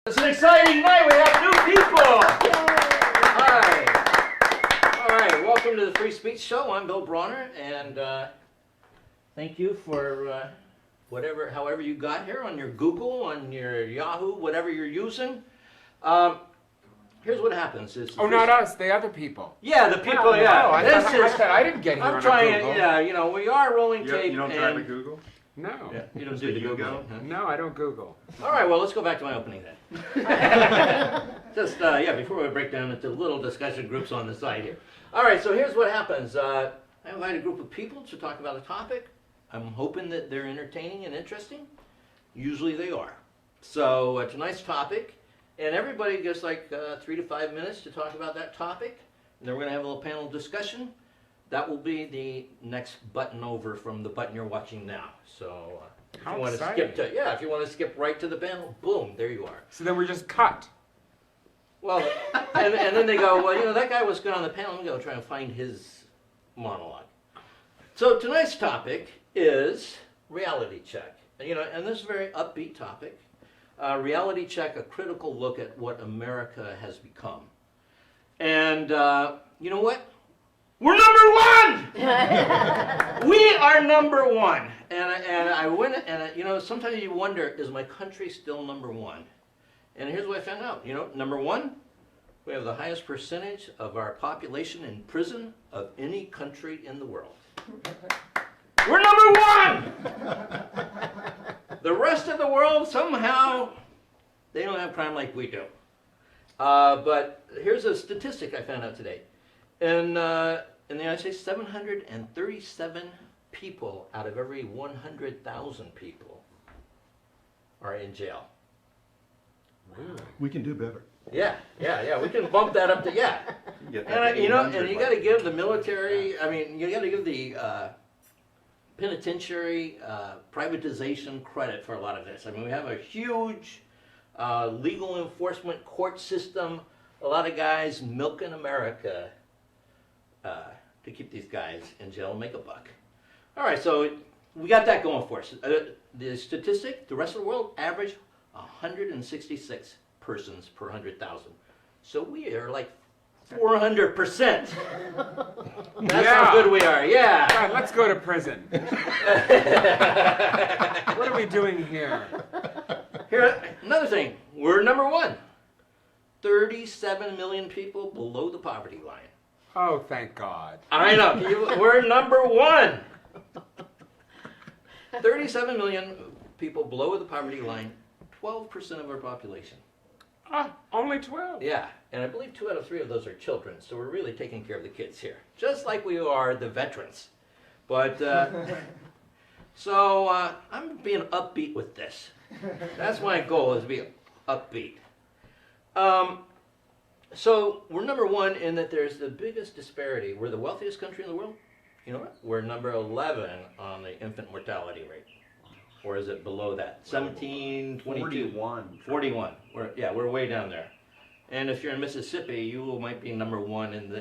It's an exciting night. We have new people. Hi. All right. Welcome to the Free Speech Show. I'm Bill Bronner, and thank you for however you got here on your Google, on your Yahoo, whatever you're using. Here's what happens. Not us, the other people. Yeah, the people. Yeah. I thought I didn't get here. I'm on trying. Google. Yeah, we are rolling tape. You don't try to Google? No. Yeah, you don't do the Google. Huh? No, I don't Google. All right, well, let's go back to my opening then. Just, before we break down into little discussion groups on the side here. All right, so here's what happens. I invite a group of people to talk about a topic. I'm hoping that they're entertaining and interesting. Usually they are. So tonight's topic, and everybody gets like 3 to 5 minutes to talk about that topic. And then we're going to have a little panel discussion. That will be the next button over from the button you're watching now. So if you want to if you want to skip right to the panel, boom, there you are. So then we're just cut. Well, and then they go, well, that guy was good on the panel. I'm going to try and find his monologue. So tonight's topic is reality check. And this is a very upbeat topic. Reality check, a critical look at what America has become. And you know what? We're number one! We are number one. And I win it, and sometimes you wonder, is my country still number one? And here's what I found out. Number one, we have the highest percentage of our population in prison of any country in the world. We're number one! The rest of the world, somehow, they don't have crime like we do. But here's a statistic I found out today. In the United States, 737 people out of every 100,000 people are in jail. We can do better. Yeah. We can bump that up to And you got to give the military. You got to give the penitentiary privatization credit for a lot of this. We have a huge legal enforcement court system. A lot of guys milking America to keep these guys in jail and make a buck. All right, so we got that going for us. The statistic, the rest of the world average 166 persons per 100,000. So we are like 400%. That's how good we are, yeah. All right, let's go to prison. What are we doing here? Here, another thing, we're number one. 37 million people below the poverty line. Oh, thank God. I know, we're number one. 37 million people below the poverty line, 12% of our population. Only 12? Yeah, and I believe 2 out of 3 of those are children, so we're really taking care of the kids here, just like we are the veterans. But, so I'm being upbeat with this. That's my goal, is to be upbeat. So we're number one in that there's the biggest disparity. We're the wealthiest country in the world. You know what? We're number 11 on the infant mortality rate. Or is it below that? 17, 22? 41. We're way down there. And if you're in Mississippi, you might be number one in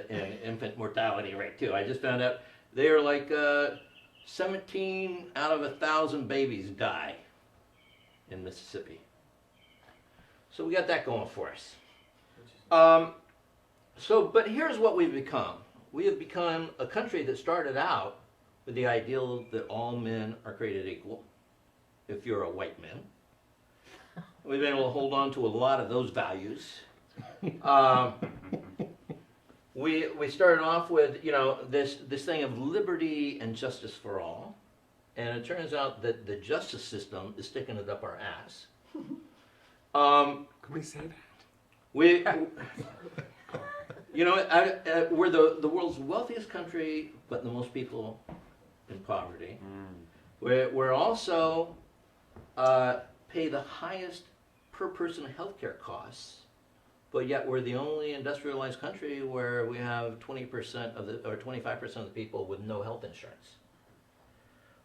infant mortality rate too. I just found out they are like 17 out of 1,000 babies die in Mississippi. So we got that going for us. But here's what we've become. We have become a country that started out with the ideal that all men are created equal, if you're a white man. We've been able to hold on to a lot of those values. We started off with, this thing of liberty and justice for all. And it turns out that the justice system is sticking it up our ass. Can we say that? We're the world's wealthiest country, but the most people in poverty. We're also pay the highest per person healthcare costs, but yet we're the only industrialized country where we have 20% or 25% of the people with no health insurance.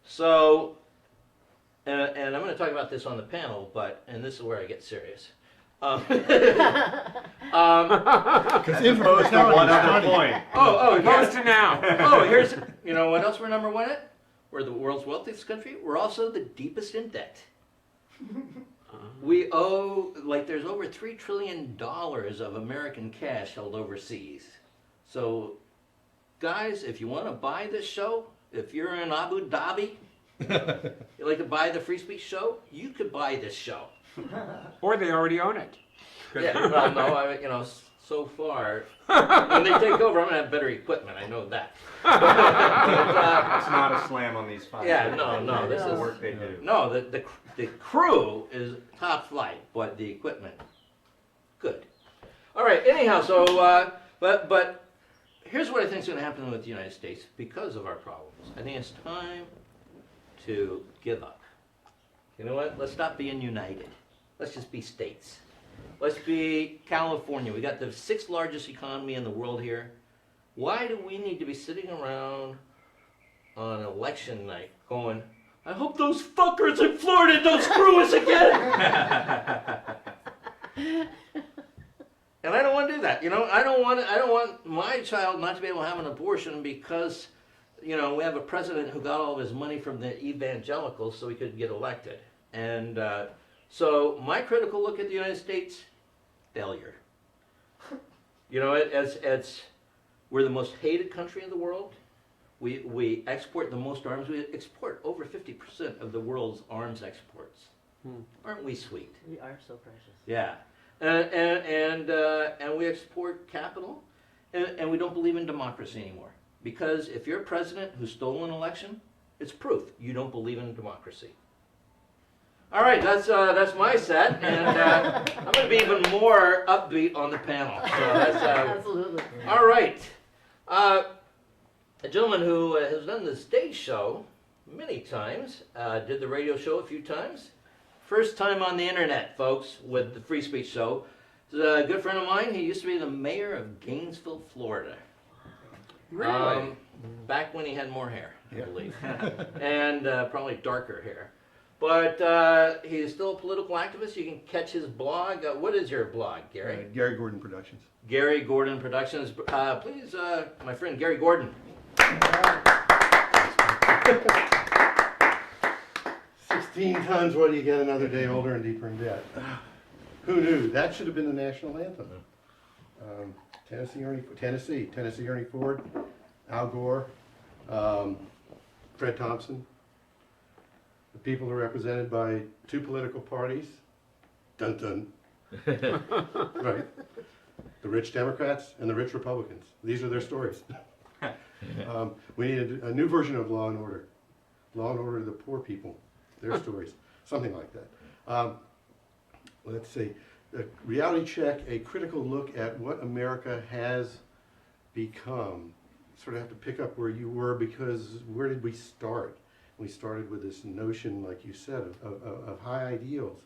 So, and I'm going to talk about this on the panel, and this is where I get serious. Because opposed to one other point. Opposed to now. Here's, what else we're number one at? We're the world's wealthiest country. We're also the deepest in debt. We owe, like, there's over $3 trillion of American cash held overseas. So, guys, if you want to buy this show, if you're in Abu Dhabi, you like to buy the Free Speech Show, you could buy this show. Or they already own it. Yeah, well, no, so far, when they take over, I'm going to have better equipment. I know that. It's not a slam on these fine Yeah, people. no, this It's the is work they do. no. The crew is top flight, but the equipment, good. All right. Anyhow, so but here's what I think is going to happen with the United States because of our problems. I think it's time to give up. You know what? Let's stop being united. Let's just be states. Let's be California. We got the 6th largest economy in the world here. Why do we need to be sitting around on election night going, I hope those fuckers in Florida don't screw us again? And I don't want to do that. I don't want my child not to be able to have an abortion because, we have a president who got all of his money from the evangelicals so he could get elected. And so my critical look at the United States, failure. We're the most hated country in the world. We export the most arms. We export over 50% of the world's arms exports. Aren't we sweet? We are so precious. Yeah. And we export capital, and we don't believe in democracy anymore. Because if you're a president who stole an election, it's proof you don't believe in democracy. All right, that's my set, and I'm going to be even more upbeat on the panel. So that's, Absolutely. all right. A gentleman who has done the stage show many times, did the radio show a few times. First time on the internet, folks, with the Free Speech Show. He's a good friend of mine. He used to be the mayor of Gainesville, Florida. Really? Back when he had more hair, I Yeah. believe, and probably darker hair. But he's still a political activist. You can catch his blog. What is your blog, Gary? Gary Gordon Productions. Gary Gordon Productions. Please, my friend Gary Gordon. 16 tons, what do you get another day older and deeper in debt? Who knew? That should have been the national anthem. Tennessee Ernie Ford, Al Gore, Fred Thompson. The people are represented by 2 political parties. Dun dun. Right. The rich Democrats and the rich Republicans. These are their stories. We need a new version of Law and Order. Law and Order to the poor people. Their stories. Something like that. Let's see. A reality check, a critical look at what America has become. Sort of have to pick up where you were because where did we start? We started with this notion, like you said, of high ideals.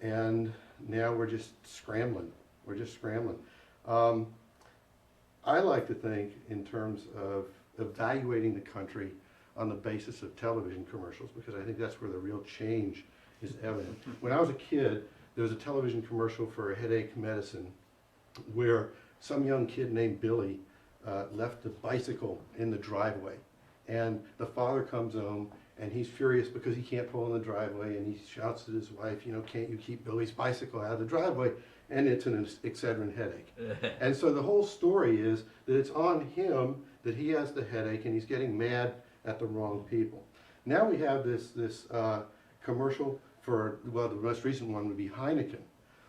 And now we're just scrambling. We're just scrambling. I like to think in terms of evaluating the country on the basis of television commercials because I think that's where the real change is evident. When I was a kid, there was a television commercial for a headache medicine where some young kid named Billy left the bicycle in the driveway. And the father comes home and he's furious because he can't pull in the driveway and he shouts at his wife, can't you keep Billy's bicycle out of the driveway? And it's an Excedrin headache. And so the whole story is that it's on him that he has the headache and he's getting mad at the wrong people. Now we have this commercial for, well, the most recent one would be Heineken,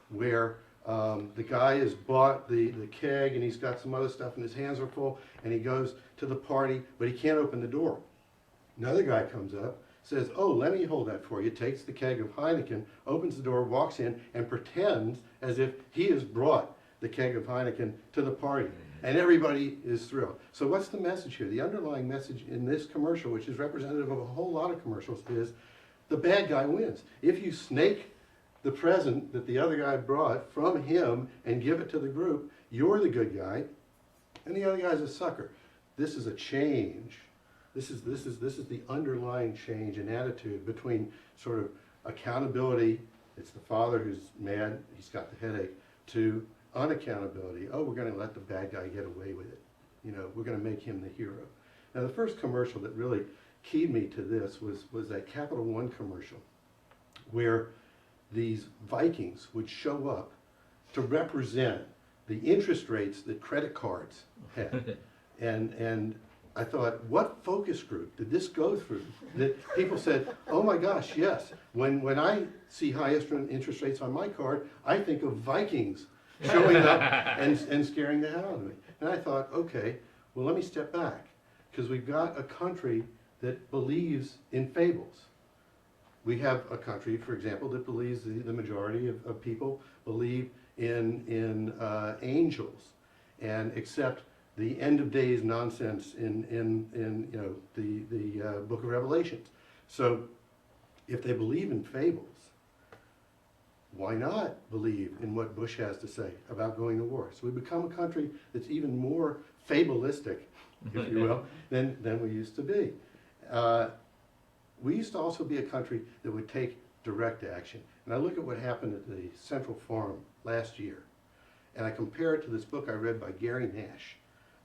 where the guy has bought the keg and he's got some other stuff and his hands are full and he goes to the party, but he can't open the door. Another guy comes up, says, oh, let me hold that for you, takes the keg of Heineken, opens the door, walks in, and pretends as if he has brought the keg of Heineken to the party. And everybody is thrilled. So what's the message here? The underlying message in this commercial, which is representative of a whole lot of commercials, is the bad guy wins. If you snake the present that the other guy brought from him and give it to the group, you're the good guy, and the other guy's a sucker. This is a change. This is the underlying change in attitude between sort of accountability, it's the father who's mad, he's got the headache, to unaccountability. Oh, we're going to let the bad guy get away with it. We're going to make him the hero. Now, the first commercial that really keyed me to this was that Capital One commercial, where these Vikings would show up to represent the interest rates that credit cards had. And I thought, what focus group did this go through? That people said, oh my gosh, yes, when I see highest interest rates on my card, I think of Vikings showing up and scaring the hell out of me. And I thought, okay, well, let me step back, because we've got a country that believes in fables. We have a country, for example, that believes the majority of people believe in angels and accept the end of days nonsense in you know, the book of Revelations. So if they believe in fables, why not believe in what Bush has to say about going to war? So we become a country that's even more fabulistic, if you will, than we used to be. We used to also be a country that would take direct action. And I look at what happened at the Central Forum last year, and I compare it to this book I read by Gary Nash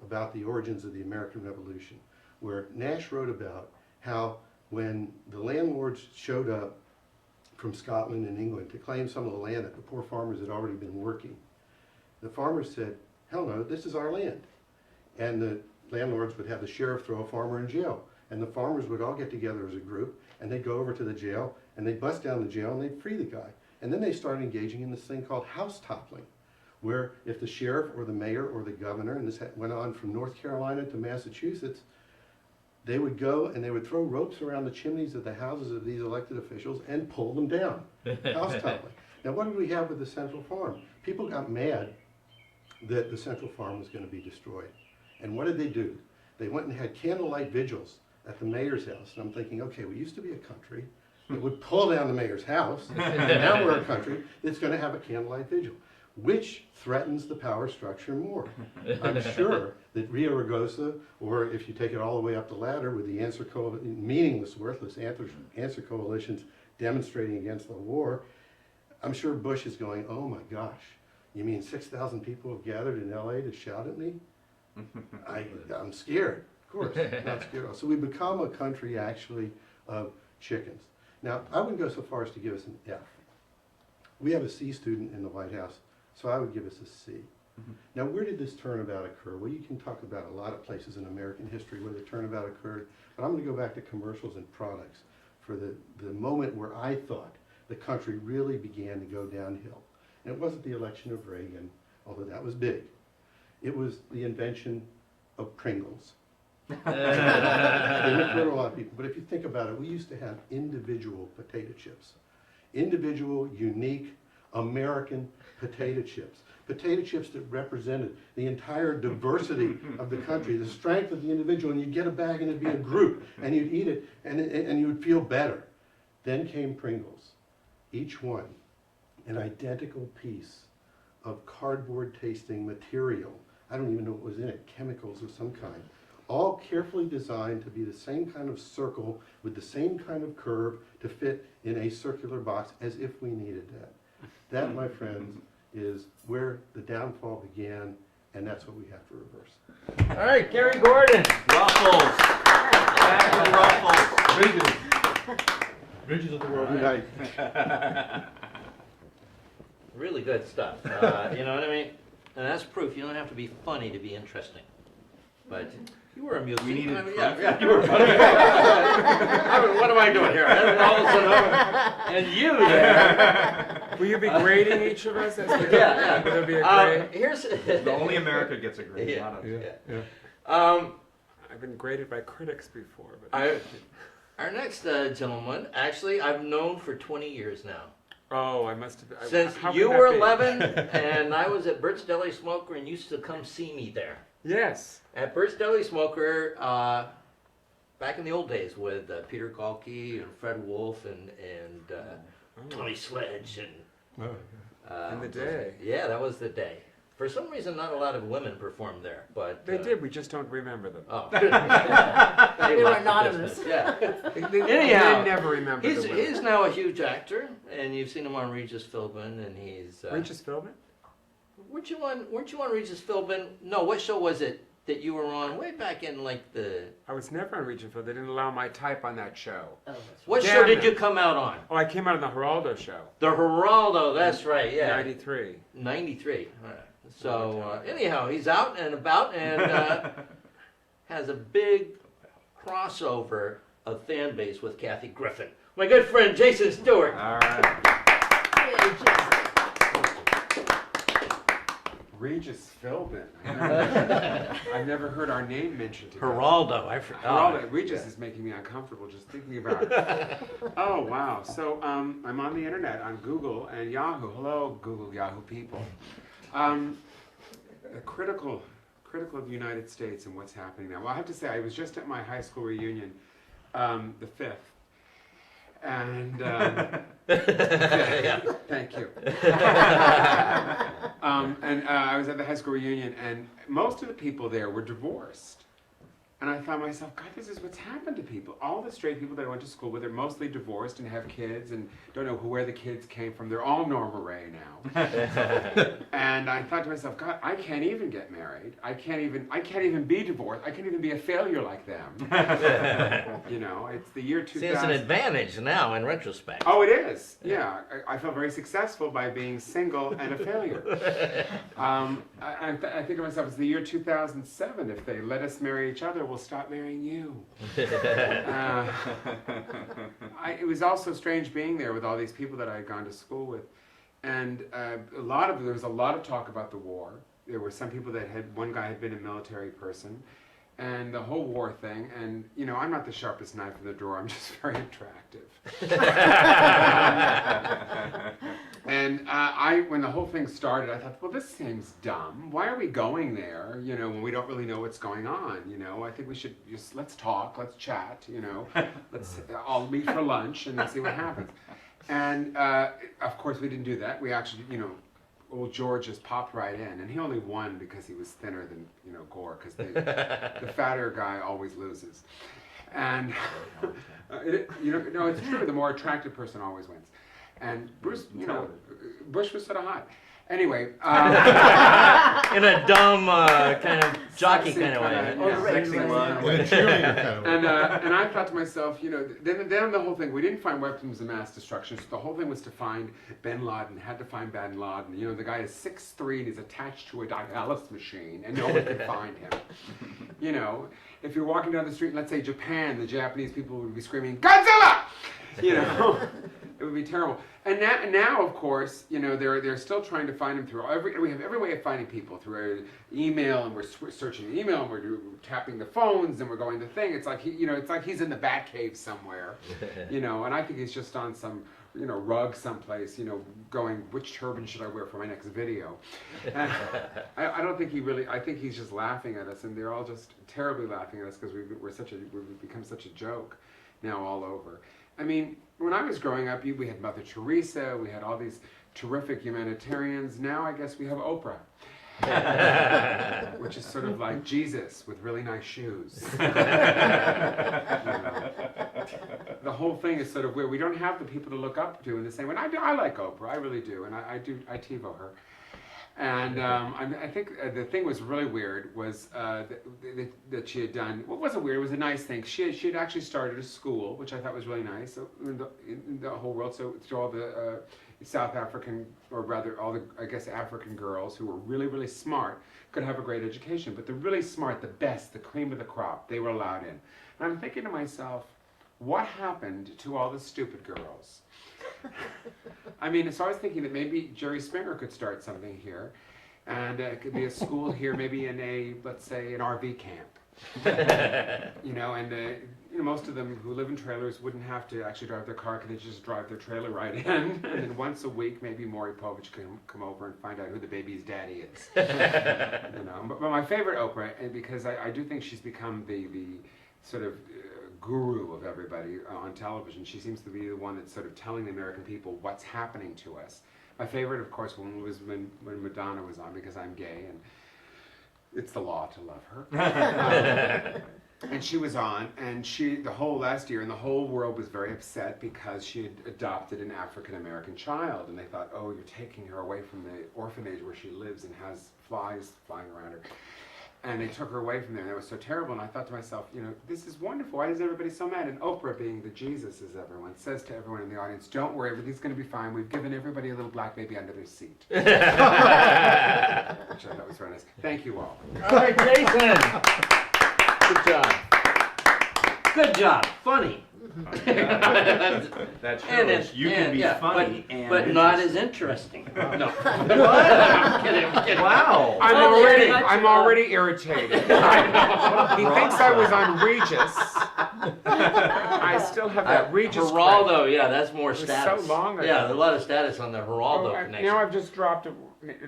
about the origins of the American Revolution, where Nash wrote about how when the landlords showed up from Scotland and England to claim some of the land that the poor farmers had already been working, the farmers said, hell no, this is our land. And the landlords would have the sheriff throw a farmer in jail. And the farmers would all get together as a group, and they'd go over to the jail, and they'd bust down the jail, and they'd free the guy. And then they started engaging in this thing called house toppling, where if the sheriff or the mayor or the governor, and this went on from North Carolina to Massachusetts, they would go and they would throw ropes around the chimneys of the houses of these elected officials and pull them down. House toppling. Now what did we have with the Central Farm? People got mad that the Central Farm was going to be destroyed. And what did they do? They went and had candlelight vigils at the mayor's house. And I'm thinking, okay, we used to be a country that would pull down the mayor's house, and now we're a country that's going to have a candlelight vigil. Which threatens the power structure more? I'm sure that Rio Ragosa, or if you take it all the way up the ladder with the meaningless, worthless answer coalitions demonstrating against the war, I'm sure Bush is going, oh my gosh, you mean 6,000 people have gathered in LA to shout at me? I'm scared, of course, not scared. So we become a country actually of chickens. Now, I wouldn't go so far as to give us an F. We have a C student in the White House, so I would give us a C. Now, where did this turnabout occur? Well, you can talk about a lot of places in American history where the turnabout occurred, but I'm going to go back to commercials and products for the moment where I thought the country really began to go downhill. And it wasn't the election of Reagan, although that was big. It was the invention of Pringles. It didn't occur to a lot of people, but if you think about it, we used to have individual potato chips. Individual, unique, American potato chips. Potato chips that represented the entire diversity of the country, the strength of the individual, and you'd get a bag and it'd be a group, and you'd eat it, and you would feel better. Then came Pringles, each one an identical piece of cardboard-tasting material. I don't even know what was in it, chemicals of some kind. All carefully designed to be the same kind of circle with the same kind of curve to fit in a circular box as if we needed that. That, my friends, is where the downfall began, and that's what we have to reverse. All right, Gary Gordon. Ruffles. Ruffles. Bridges of the world Right. unite. Really good stuff. You know what I mean? And that's proof you don't have to be funny to be interesting. But you were amusing. We needed yeah, you were funny. What am I doing here? And all of a sudden, and you there. Will you be grading each of us? Yeah. Will there be a grade? Here's Only America gets a grade. Yeah. Not us. yeah. I've been graded by critics before. But Our next gentleman, actually, I've known for 20 years now. oh, I must have. Since how you could that were be? 11 and I was at Bert's Deli Smoker and used to come see me there. Yes. At Bert's Deli Smoker, back in the old days with Peter Galke and Fred Wolf and Tony Sledge and In the day. Yeah, that was the day. For some reason, not a lot of women performed there, but They did. We just don't remember them. Oh, They were anonymous. Yeah. They Anyhow, never remember the women. he's now a huge actor, and you've seen him on Regis Philbin, and he's. Regis Philbin? Weren't you on Regis Philbin? No, what show was it? that you were on way back in like the... I was never on Region 4. They didn't allow my type on that show. Oh, that's What Damn show did it. you come out on? Oh, I came out on the Geraldo show. The Geraldo, that's right, yeah. 93. 93. All right. So anyhow, he's out and about and has a big crossover of fan base with Kathy Griffin. My good friend Jason Stuart. All right. Hey, Jason. Regis Philbin. I've never heard our name mentioned together. Geraldo, I forgot. Geraldo. Regis is making me uncomfortable just thinking about it. Oh, wow. So I'm on the internet, on Google and Yahoo. Hello, Google, Yahoo people. Critical of the United States and what's happening now. Well, I have to say, I was just at my high school reunion, the 5th. And Yeah. thank you. I was at the high school reunion, and most of the people there were divorced. And I thought to myself, God, this is what's happened to people. All the straight people that I went to school with are mostly divorced and have kids and don't know where the kids came from. They're all Norma Ray now. And I thought to myself, God, I can't even get married. I can't even be divorced. I can't even be a failure like them. You know, it's the year 2000. See, it's an advantage now in retrospect. Oh, it is. Yeah, I felt very successful by being single and a failure. I think of myself, it's the year 2007. If they let us marry each other, we'll stop marrying you. It was also strange being there with all these people that I had gone to school with, and there was a lot of talk about the war. There were some people that one guy had been a military person, and the whole war thing. And you know, I'm not the sharpest knife in the drawer. I'm just very attractive. And when the whole thing started, I thought, well, this seems dumb. Why are we going there? You know, when we don't really know what's going on. You know, I think we should just let's talk, let's chat. You know, I'll meet for lunch and let's see what happens. And of course, we didn't do that. We actually, you know, old George just popped right in, and he only won because he was thinner than Gore, because the fatter guy always loses. And it's true. The more attractive person always wins. And Bruce, Bush was sort of hot. Anyway, In a dumb kind of jockey kind of way. Sexy love. In a cheerleader kind of way. and I thought to myself, then the whole thing, we didn't find weapons of mass destruction, so the whole thing was to find bin Laden, had to find bin Laden. The guy is 6'3" and he's attached to a dialysis machine, and no one could find him. If you're walking down the street in, let's say, Japan, the Japanese people would be screaming, Godzilla! It would be terrible. And now, of course, they're still trying to find him through we have every way of finding people through email, and we're searching email, and we're tapping the phones, and we're going to thing. It's like he's in the Batcave somewhere, and I think he's just on some rug someplace, going, which turban should I wear for my next video? And I don't think I think he's just laughing at us, and they're all just terribly laughing at us because we've become such a joke now all over. I mean, when I was growing up, we had Mother Teresa, we had all these terrific humanitarians. Now I guess we have Oprah, which is sort of like Jesus with really nice shoes. The whole thing is sort of where we don't have the people to look up to in the same way. And I like Oprah, I really do, and I TiVo her. And I think the thing was really weird was that she had done. What wasn't weird? It was a nice thing. She had actually started a school, which I thought was really nice in the whole world. So to all the South African, or rather all the African girls who were really, really smart could have a great education. But the really smart, the best, the cream of the crop, they were allowed in. And I'm thinking to myself, what happened to all the stupid girls? I mean, so I was thinking that maybe Jerry Springer could start something here, and it could be a school here, maybe in let's say, an RV camp. Most of them who live in trailers wouldn't have to actually drive their car, because they just drive their trailer right in, and then once a week, maybe Maury Povich can come over and find out who the baby's daddy is. But my favorite Oprah, and because I do think she's become the sort of guru of everybody on television. She seems to be the one that's sort of telling the American people what's happening to us. My favorite, of course, was when Madonna was on, because I'm gay and it's the law to love her. And she was on, and the whole last year, and the whole world was very upset because she had adopted an African-American child, and they thought, oh, you're taking her away from the orphanage where she lives and has flies flying around her. and they took her away from there. And it was so terrible. And I thought to myself, you know, this is wonderful. Why is everybody so mad? And Oprah, being the Jesus as everyone, says to everyone in the audience, don't worry, everything's going to be fine. We've given everybody a little black baby under their seat. Which I thought was very nice. Thank you all. All right, Jason. Good job. Good job. Funny. That shows you can be funny but not as interesting. No. What? I'm kidding. I'm kidding. Wow. I'm already irritated. I know. He thinks I was on Regis. I still have that Regis. Geraldo, yeah, that's more was status. so long ago. Yeah, there's a lot of status on the Geraldo Oh, connection. now I've just dropped a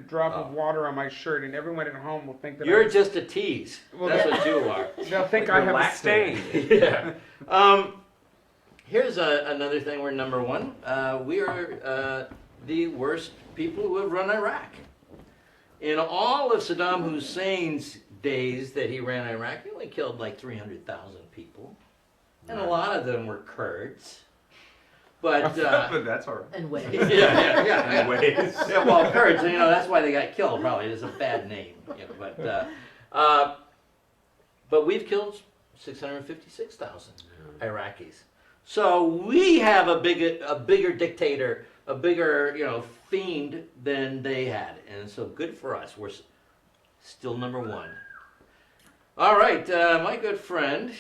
drop of water on my shirt, and everyone at home will think that You're just a tease. Well, That's what you are. they'll think I have a stain. Yeah. Here's another thing. We're number one. We are the worst people who have run Iraq. In all of Saddam Hussein's days that he ran Iraq, he only killed like 300,000 people. And a lot of them were Kurds. But that's all right. And ways. yeah. Anyways. Yeah, well, Kurds, you know, that's why they got killed, probably. It's a bad name. You know, but we've killed 656,000 Iraqis. So we have a bigger dictator, a bigger, you know, fiend than they had. And so good for us. We're still number one. All right, my good friend,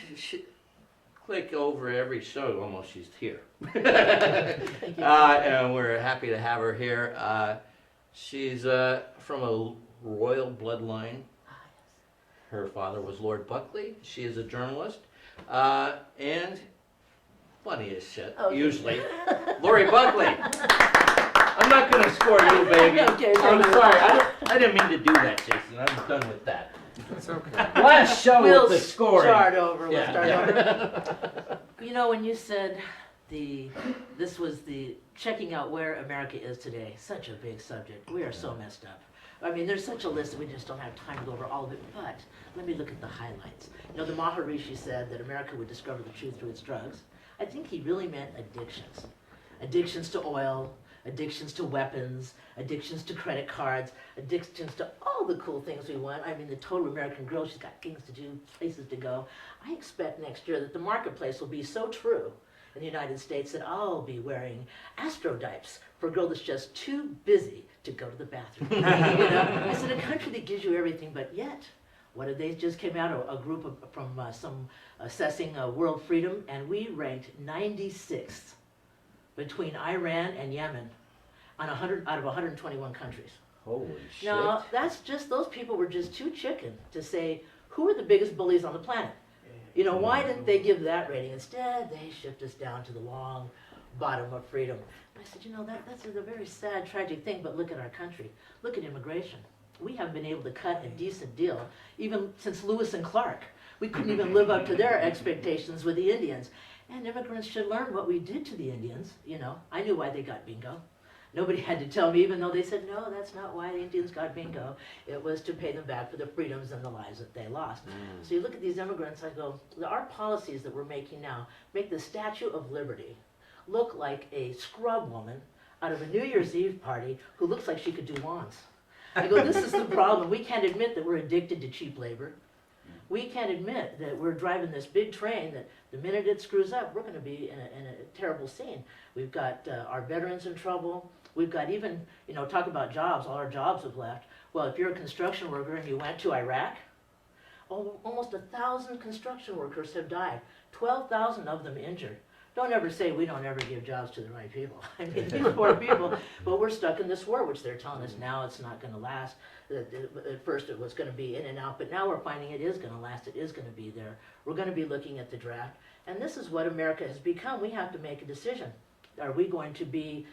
click over every show, almost she's here. Thank you. And we're happy to have her here. She's from a royal bloodline. Her father was Lord Buckley. She is a journalist. And funny as shit, Okay. usually. Laurie Buckley. I'm not going to score you, baby. Okay, I'm okay. sorry. I didn't mean to do that, Jason. I'm done with that. It's okay. Last show We'll with the scoring. start over. We'll Yeah, start yeah. over. You know, when you said this was the checking out where America is today, such a big subject. We are so messed up. I mean, there's such a list that we just don't have time to go over all of it, but let me look at the highlights. You know, the Maharishi said that America would discover the truth through its drugs. I think he really meant addictions. Addictions to oil, addictions to weapons, addictions to credit cards, addictions to all the cool things we want. I mean, the total American girl, she's got things to do, places to go. I expect next year that the marketplace will be so true in the United States that I'll be wearing astrodipes for a girl that's just too busy to go to the bathroom. You know? I said, a country that gives you everything, but yet, what did they just came out, a group from some assessing world freedom, and we ranked 96th between Iran and Yemen on 100 out of 121 countries. Holy shit. Now, that's just, those people were just too chicken to say, who are the biggest bullies on the planet? You know, why didn't they give that rating? Instead, they shipped us down to the long bottom of freedom. And I said, you know, that's a very sad, tragic thing, but look at our country. Look at immigration. We haven't been able to cut a decent deal, even since Lewis and Clark. We couldn't even live up to their expectations with the Indians. And immigrants should learn what we did to the Indians. You know, I knew why they got bingo. Nobody had to tell me, even though they said, no, that's not why the Indians got bingo. It was to pay them back for the freedoms and the lives that they lost. So you look at these immigrants, I go, our policies that we're making now make the Statue of Liberty look like a scrub woman out of a New Year's Eve party who looks like she could do lawns. I go, this is the problem. We can't admit that we're addicted to cheap labor. We can't admit that we're driving this big train that the minute it screws up, we're going to be in a terrible scene. We've got our veterans in trouble. We've got even, you know, talk about jobs, all our jobs have left. Well, if you're a construction worker and you went to Iraq, almost 1,000 construction workers have died, 12,000 of them injured. Don't ever say we don't ever give jobs to the right people. I mean, these poor people, but we're stuck in this war, which they're telling us now it's not going to last. At first it was going to be in and out, but now we're finding it is going to last, it is going to be there. We're going to be looking at the draft, and this is what America has become. We have to make a decision. Are we going to be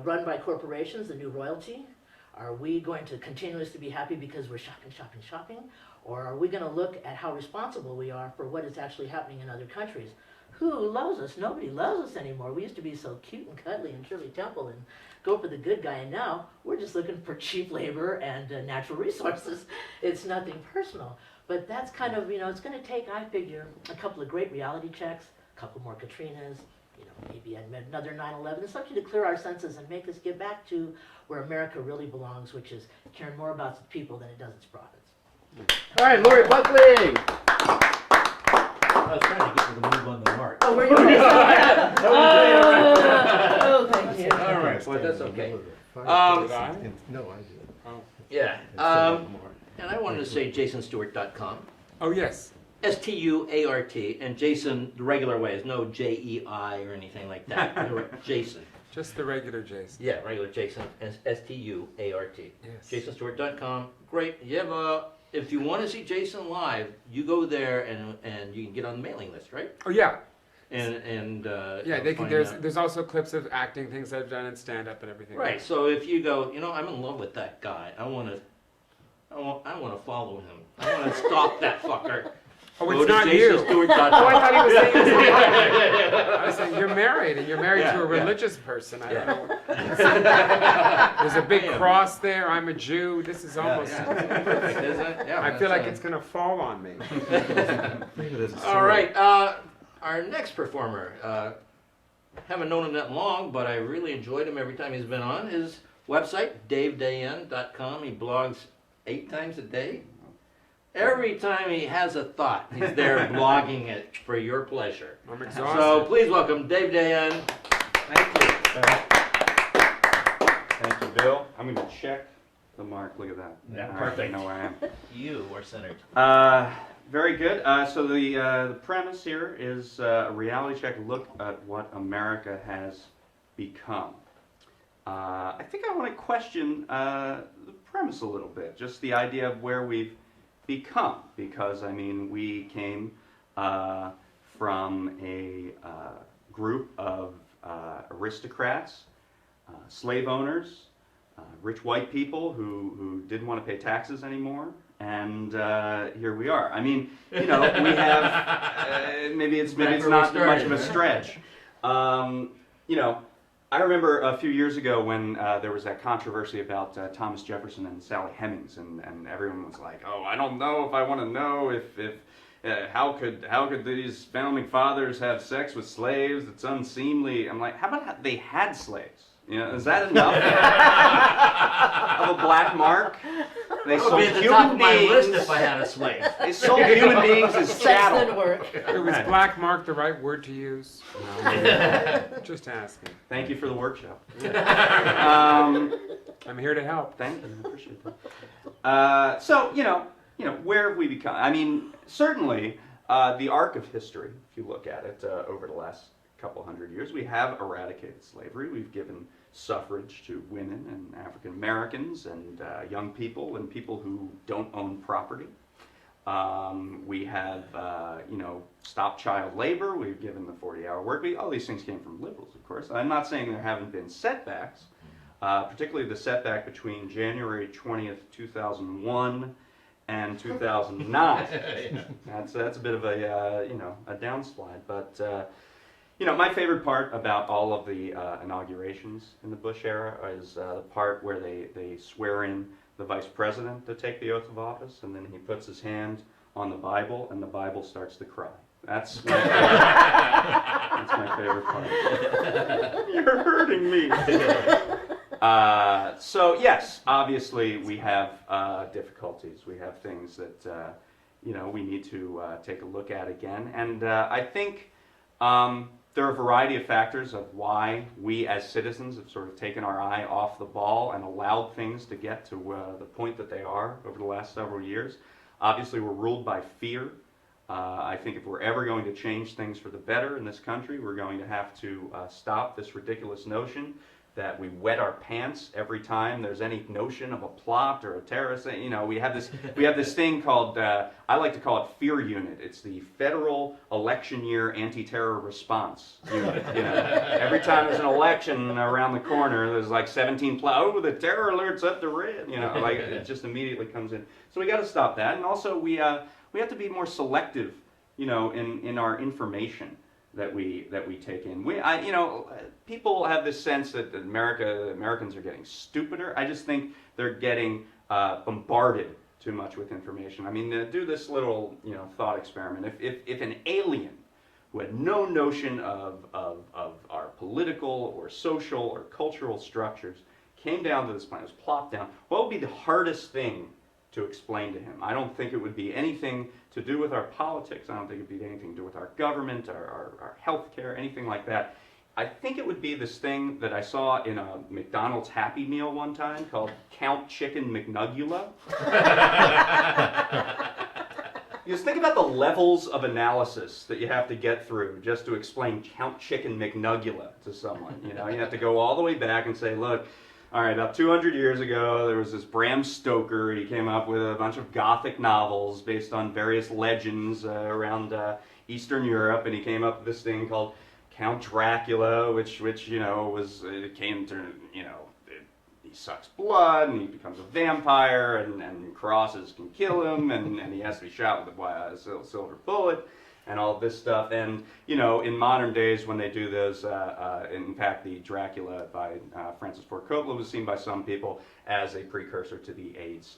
run by corporations, the new royalty? Are we going to continuously be happy because we're shopping? Or are we going to look at how responsible we are for what is actually happening in other countries? Who loves us? Nobody loves us anymore. We used to be so cute and cuddly and Shirley Temple and go for the good guy, and now we're just looking for cheap labor and natural resources. It's nothing personal. But that's kind of, you know, it's going to take, I figure, a couple of great reality checks, a couple more Katrinas, you know, maybe another 9/11, something to clear our senses and make us get back to where America really belongs, which is caring more about its people than it does its profits. All right, Laurie Buckley. I was trying to get you to move on the mark. Oh, were you? Oh, thank you. All right, well, that's okay. Did I? No, I did. Oh. Yeah, and I wanted to say jasonstuart.com. Oh, yes. Stuart, and Jason the regular way is no JEI or anything like that. Jason. Just the regular Jason. Yeah, regular Jason, Stuart. Yes. JasonStuart.com. Great. You have if you want to see Jason live, you go there and you can get on the mailing list, right? Oh, yeah. And Yeah, they can. find out. There's also clips of acting, things I've done, and stand up and everything. Right. So if you go, I'm in love with that guy. I want to follow him. I want to stalk that fucker. Oh, Go it's to not you. JasonStuart.com. Oh, I thought he was saying it was I was saying you're married, and you're married to a religious person. I don't know. There's a big cross there. I'm a Jew. This is almost. Perfect, isn't it? Yeah, I feel like that's, it's gonna fall on me. All right. Our next performer, haven't known him that long, but I really enjoyed him every time he's been on. His website, davedayen.com. He blogs 8 times a day. Every time he has a thought, he's there blogging it for your pleasure. I'm exhausted. So please welcome Dave Dayen. Thank you. Thank you, Bill. I'm going to check the mark. Look at that. Yeah, All right, perfect. I know where I am. You are centered. Very good. So the premise here is a reality check look at what America has become. I think I want to question the premise a little bit, just the idea of where we've become, because I mean we came from a group of aristocrats, slave owners, rich white people who didn't want to pay taxes anymore. And here we are. I mean, we have maybe it's not much of a stretch. I remember a few years ago when there was that controversy about Thomas Jefferson and Sally Hemings, and everyone was like, "Oh, I don't know if I want to know if how could these founding fathers have sex with slaves? It's unseemly." I'm like, how about they had slaves? Is that enough of a black mark? They That would be at the top of my list if I had a slave. They sold human beings as Sex didn't chattel. work. Was black mark the right word to use? No. Just asking. Thank you for the workshop. I'm here to help. Thank you, I appreciate that. So, where have we become? I mean, certainly, the arc of history, if you look at it over the last couple hundred years, we have eradicated slavery. We've given suffrage to women and African Americans and young people and people who don't own property. We have, stopped child labor. We've given the 40-hour work week. All these things came from liberals, of course. I'm not saying there haven't been setbacks, particularly the setback between January 20th, 2001 and 2009. That's a bit of a downslide. But my favorite part about all of the inaugurations in the Bush era is the part where they swear in the vice president to take the oath of office, and then he puts his hand on the Bible, and the Bible starts to cry. That's my favorite part. You're hurting me. So yes, obviously we have difficulties. We have things that we need to take a look at again, and I think there are a variety of factors of why we as citizens have sort of taken our eye off the ball and allowed things to get to the point that they are over the last several years. Obviously, we're ruled by fear. I think if we're ever going to change things for the better in this country, we're going to have to stop this ridiculous notion that we wet our pants every time there's any notion of a plot or a terrorist. We have this thing called I like to call it Fear Unit. It's the Federal Election Year Anti-Terror Response Unit. Every time there's an election around the corner, there's like 17 the terror alert's up to red. It just immediately comes in. So we got to stop that, and also we have to be more selective, in our information that we take in. People have this sense that Americans are getting stupider. I just think they're getting bombarded too much with information. I mean, do this little thought experiment. If an alien who had no notion of our political or social or cultural structures came down to this planet, was plopped down, what would be the hardest thing to explain to him. I don't think it would be anything to do with our politics. I don't think it would be anything to do with our government, our health care, anything like that. I think it would be this thing that I saw in a McDonald's Happy Meal one time called Count Chicken McNugula. You just think about the levels of analysis that you have to get through just to explain Count Chicken McNugula to someone. You know, you have to go all the way back and say, look, all right, about 200 years ago, there was this Bram Stoker. He came up with a bunch of Gothic novels based on various legends around Eastern Europe, and he came up with this thing called Count Dracula, which you know it came to, you know, he sucks blood and he becomes a vampire, and crosses can kill him, and he has to be shot with a silver bullet, and all this stuff. And you know, in modern days when they do those, in fact, the Dracula by Francis Ford Coppola was seen by some people as a precursor to the AIDS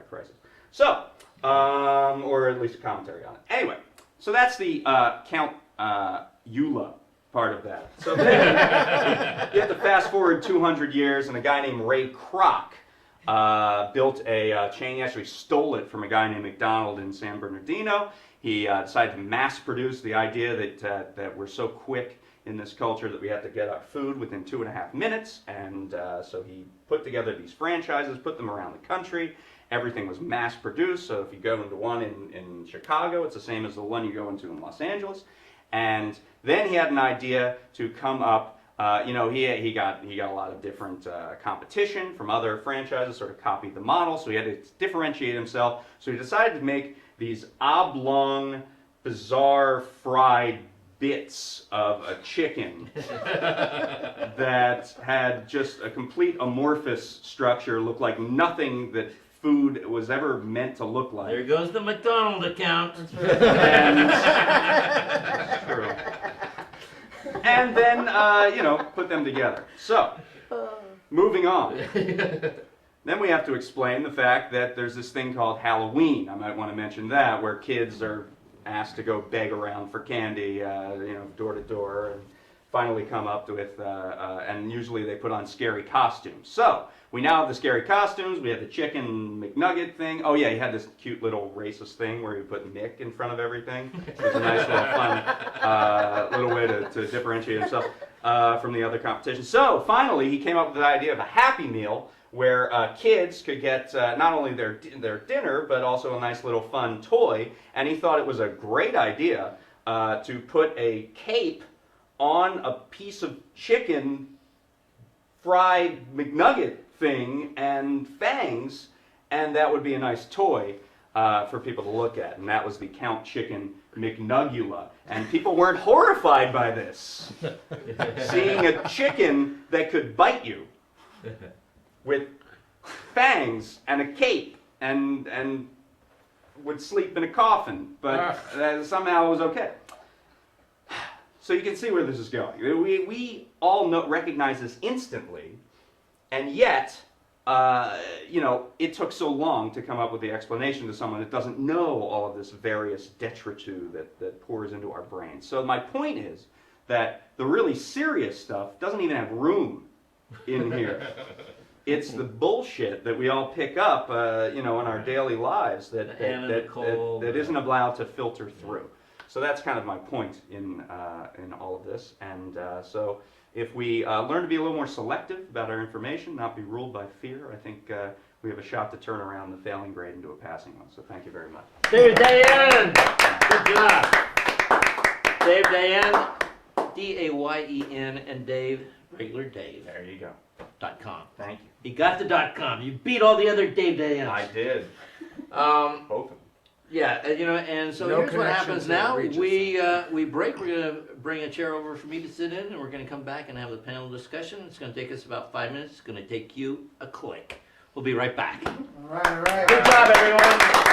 crisis. So, or at least a commentary on it. Anyway, so that's the Count Eula part of that. So then you have to fast forward 200 years, and a guy named Ray Kroc built a chain. He actually stole it from a guy named McDonald in San Bernardino. He decided to mass produce the idea that we're so quick in this culture that we have to get our food within 2.5 minutes, and so he put together these franchises, put them around the country. Everything was mass produced, so if you go into one in Chicago, it's the same as the one you go into in Los Angeles. And then he had an idea to come up, you know, he got a lot of different competition from other franchises, sort of copied the model, so he had to differentiate himself. So he decided to make these oblong, bizarre fried bits of a chicken that had just a complete amorphous structure, looked like nothing that food was ever meant to look like. There goes the McDonald account. And then, you know, put them together. So, moving on. Then we have to explain the fact that there's this thing called Halloween. I might want to mention that, where kids are asked to go beg around for candy, you know, door to door, and finally come up with, and usually they put on scary costumes. So, we now have the scary costumes, we have the chicken McNugget thing. Oh yeah, he had this cute little racist thing where he put Mick in front of everything. It was a nice little fun little way to differentiate himself from the other competition. So finally, he came up with the idea of a Happy Meal where kids could get not only their dinner, but also a nice little fun toy. And he thought it was a great idea to put a cape on a piece of chicken fried McNugget thing and fangs, and that would be a nice toy for people to look at. And that was the Count Chicken McNugula. And people weren't horrified by this. Seeing a chicken that could bite you with fangs and a cape and would sleep in a coffin, but somehow it was okay. So you can see where this is going. We all recognize this instantly, and yet, you know, it took so long to come up with the explanation to someone that doesn't know all of this various detritus that pours into our brains. So my point is that the really serious stuff doesn't even have room in here. It's the bullshit that we all pick up, you know, in our daily lives that isn't allowed to filter through. So that's kind of my point in all of this. And so if we learn to be a little more selective about our information, not be ruled by fear, I think we have a shot to turn around the failing grade into a passing one. So thank you very much. Dave Dayen! Good job. Dave Dayen, D-A-Y-E-N, and Dave, regular Dave. There you go. .com. Thank you. You got the .com. You beat all the other Dave Dayens. I did. Both of them. Yeah, you know, and so No here's what happens connections now. that reach We break. We're going to bring a chair over for me to sit in, and we're going to come back and have a panel discussion. It's going to take us about 5 minutes. It's going to take you a click. We'll be right back. All right, all right. Good job, everyone.